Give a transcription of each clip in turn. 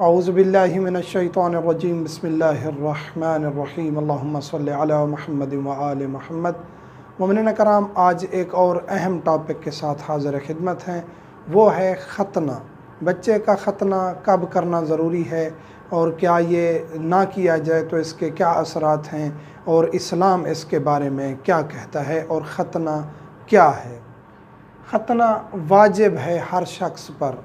अऊज़ु बिल्लाहि मिनश्शैतानिर्रजीम बिस्मिल्लाहिर्रहमानिर्रहीम अल्लाहुम्मा सल्लि अला मुहम्मद व आले मुहम्मद। मोमिनीन कराम, आज एक और अहम टॉपिक के साथ हाज़िर खिदमत हैं। वो है ख़तना। बच्चे का ख़तना कब करना ज़रूरी है और क्या ये ना किया जाए तो इसके क्या असरात हैं और इस्लाम इसके बारे में क्या कहता है और ख़तना क्या है। ख़तना वाजिब है हर शख्स पर।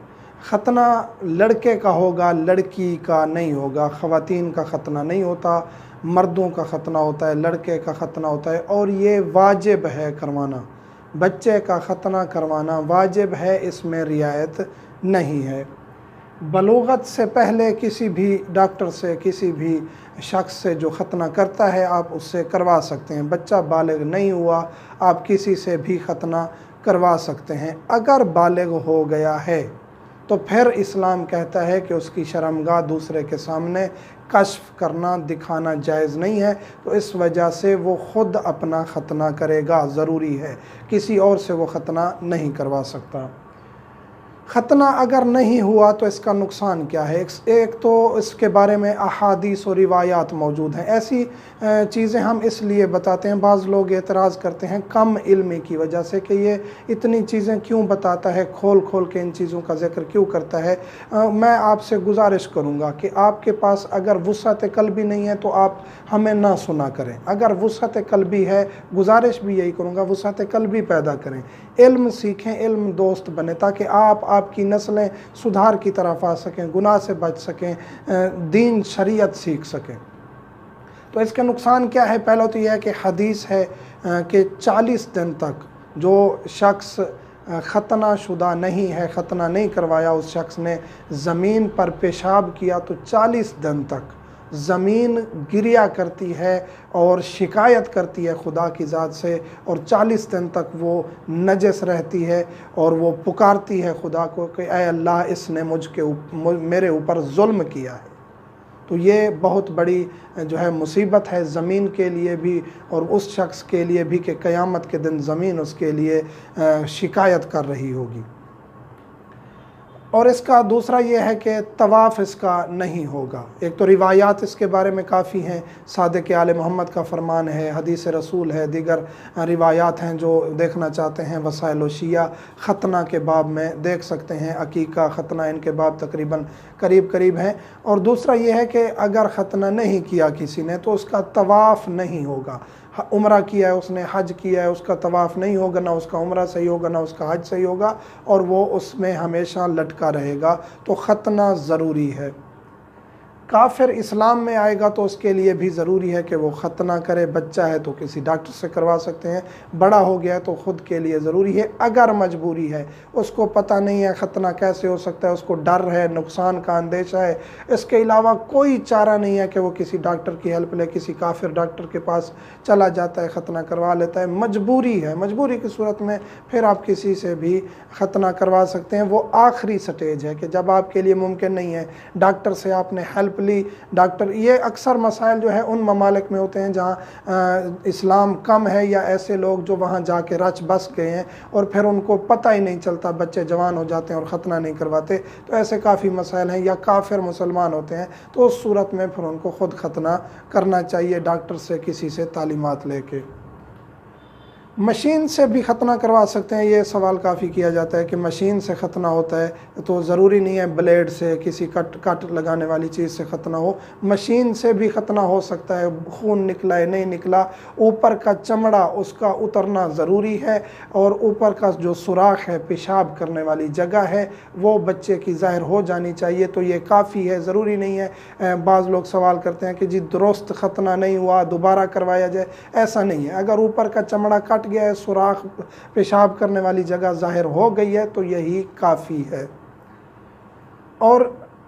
ख़तना लड़के का होगा, लड़की का नहीं होगा। ख़वातीन का ख़तना नहीं होता, मर्दों का ख़तना होता है, लड़के का ख़तना होता है और ये वाजिब है करवाना। बच्चे का ख़तना करवाना वाजिब है, इसमें रियायत नहीं है। बलूगत से पहले किसी भी डॉक्टर से, किसी भी शख्स से जो ख़तना करता है आप उससे करवा सकते हैं। बच्चा बालिग नहीं हुआ, आप किसी से भी ख़तना करवा सकते हैं। अगर बालिग हो गया है तो फिर इस्लाम कहता है कि उसकी शर्मगाह दूसरे के सामने कश्फ करना, दिखाना जायज़ नहीं है। तो इस वजह से वो ख़ुद अपना ख़तना करेगा, ज़रूरी है। किसी और से वो ख़तना नहीं करवा सकता। ख़तना अगर नहीं हुआ तो इसका नुकसान क्या है। एक तो इसके बारे में अहादीस और रिवायात मौजूद हैं। ऐसी चीज़ें हम इसलिए बताते हैं, बाज़ लोग एतराज़ करते हैं कम इल्मी की वजह से कि ये इतनी चीज़ें क्यों बताता है, खोल खोल के इन चीज़ों का ज़िक्र क्यों करता है। मैं आपसे गुजारिश करूँगा कि आपके पास अगर वुसअत क़ल्बी नहीं है तो आप हमें ना सुना करें। अगर वुसअत क़ल्बी है, गुजारिश भी यही करूँगा, वुसअत क़ल्बी पैदा करें, इल्म सीखें, इल्म दोस्त बने, ताकि आपकी नस्लें सुधार की तरफ आ सकें, गुनाह से बच सकें, दीन शरीयत सीख सकें। तो इसके नुकसान क्या है। पहला तो यह है कि हदीस है कि 40 दिन तक जो शख्स ख़तना शुदा नहीं है, ख़तना नहीं करवाया, उस शख्स ने ज़मीन पर पेशाब किया तो 40 दिन तक ज़मीन गिरिया करती है और शिकायत करती है खुदा की ज़ात से, और 40 दिन तक वो नजस रहती है और वो पुकारती है खुदा को कि ऐ अल्लाह, इसने मेरे ऊपर जुल्म किया है। तो ये बहुत बड़ी जो है मुसीबत है ज़मीन के लिए भी और उस शख्स के लिए भी कि क़यामत के दिन ज़मीन उसके लिए शिकायत कर रही होगी। और इसका दूसरा ये है कि तवाफ़ इसका नहीं होगा। एक तो रिवायात इसके बारे में काफ़ी हैं, सादिक़ आले मोहम्मद का फरमान है, हदीस रसूल है, दीगर रिवायात हैं। जो देखना चाहते हैं वसाइल व शिया ख़तना के बाब में देख सकते हैं। अकीका, ख़तना, इनके बाब तकरीबन करीब करीब हैं। और दूसरा ये है कि अगर ख़तना नहीं किया किसी ने तो उसका तवाफ़ नहीं होगा। उम्रा किया है उसने, हज किया है, उसका तवाफ़ नहीं होगा, ना उसका उम्रा सही होगा, ना उसका हज सही होगा, और वो उसमें हमेशा लटका रहेगा। तो ख़तना ज़रूरी है। काफिर इस्लाम में आएगा तो उसके लिए भी ज़रूरी है कि वो ख़तना करे। बच्चा है तो किसी डॉक्टर से करवा सकते हैं, बड़ा हो गया है तो ख़ुद के लिए ज़रूरी है। अगर मजबूरी है, उसको पता नहीं है ख़तना कैसे हो सकता है, उसको डर है, नुकसान का अंदेशा है, इसके अलावा कोई चारा नहीं है कि वो किसी डॉक्टर की हेल्प ले, किसी काफिर डॉक्टर के पास चला जाता है, ख़तना करवा लेता है, मजबूरी है, मजबूरी की सूरत में फिर आप किसी से भी ख़तना करवा सकते हैं। वो आखिरी स्टेज है कि जब आपके लिए मुमकिन नहीं है, डॉक्टर से आपने हेल्प ली, डॉक्टर, ये अक्सर मसाइल जो है उन ममालिक में होते हैं जहाँ इस्लाम कम है या ऐसे लोग जो वहाँ जाके रच बस गए हैं और फिर उनको पता ही नहीं चलता, बच्चे जवान हो जाते हैं और ख़तना नहीं करवाते। तो ऐसे काफ़ी मसाइल हैं। या काफिर मुसलमान होते हैं तो उस सूरत में फिर उनको ख़ुद ख़तना करना चाहिए, डॉक्टर से, किसी से तालीमात लेके। मशीन से भी ख़तना करवा सकते हैं। ये सवाल काफ़ी किया जाता है कि मशीन से ख़तना होता है, तो ज़रूरी नहीं है ब्लेड से, किसी कट लगाने वाली चीज़ से ख़तना हो। मशीन से भी ख़तना हो सकता है। खून निकला है, नहीं निकला, ऊपर का चमड़ा उसका उतरना ज़रूरी है और ऊपर का जो सुराख है, पेशाब करने वाली जगह है, वो बच्चे की ज़ाहिर हो जानी चाहिए। तो ये काफ़ी है, ज़रूरी नहीं है। बाज़ लोग सवाल करते हैं कि जी दुरुस्त ख़तना नहीं हुआ, दोबारा करवाया जाए। ऐसा नहीं है। अगर ऊपर का चमड़ा कट गया है, सुराख, पेशाब करने वाली जगह जाहिर हो गई है, तो यही काफ़ी है। और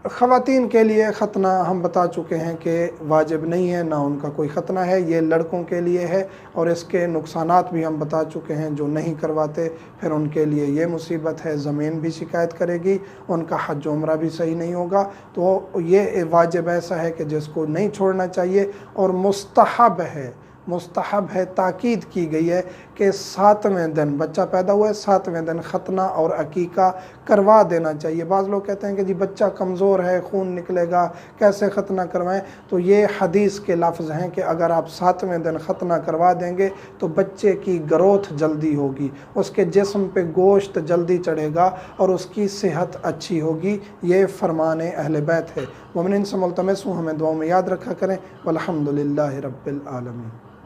ख़वातीन के लिए ख़तना हम बता चुके हैं कि वाजिब नहीं है, ना उनका कोई ख़तना है, ये लड़कों के लिए है। और इसके नुकसानात भी हम बता चुके हैं, जो नहीं करवाते फिर उनके लिए ये मुसीबत है, ज़मीन भी शिकायत करेगी, उनका हज उम्रा भी सही नहीं होगा। तो ये वाजिब ऐसा है कि जिसको नहीं छोड़ना चाहिए। और मुस्तहब है, ताकीद की गई है کہ 7ویں دن بچہ پیدا ہوا ہے 7ویں دن ختنہ اور عقیقہ کروا دینا چاہیے۔ بعض لوگ کہتے ہیں کہ جی بچہ کمزور ہے، خون نکلے گا، کیسے ختنہ کروائیں؟ تو یہ حدیث کے لفظ ہیں کہ اگر آپ 7ویں دن ختنہ کروا دیں گے تو بچے کی گروتھ جلدی ہوگی، اس کے جسم پہ گوشت جلدی چڑھے گا اور اس کی صحت اچھی ہوگی۔ یہ فرمان اہل بیت ہے۔ مومنین سے ملتمس ہوں ہمیں دعاؤں میں یاد رکھا کریں۔ والحمدللہ رب العالمین۔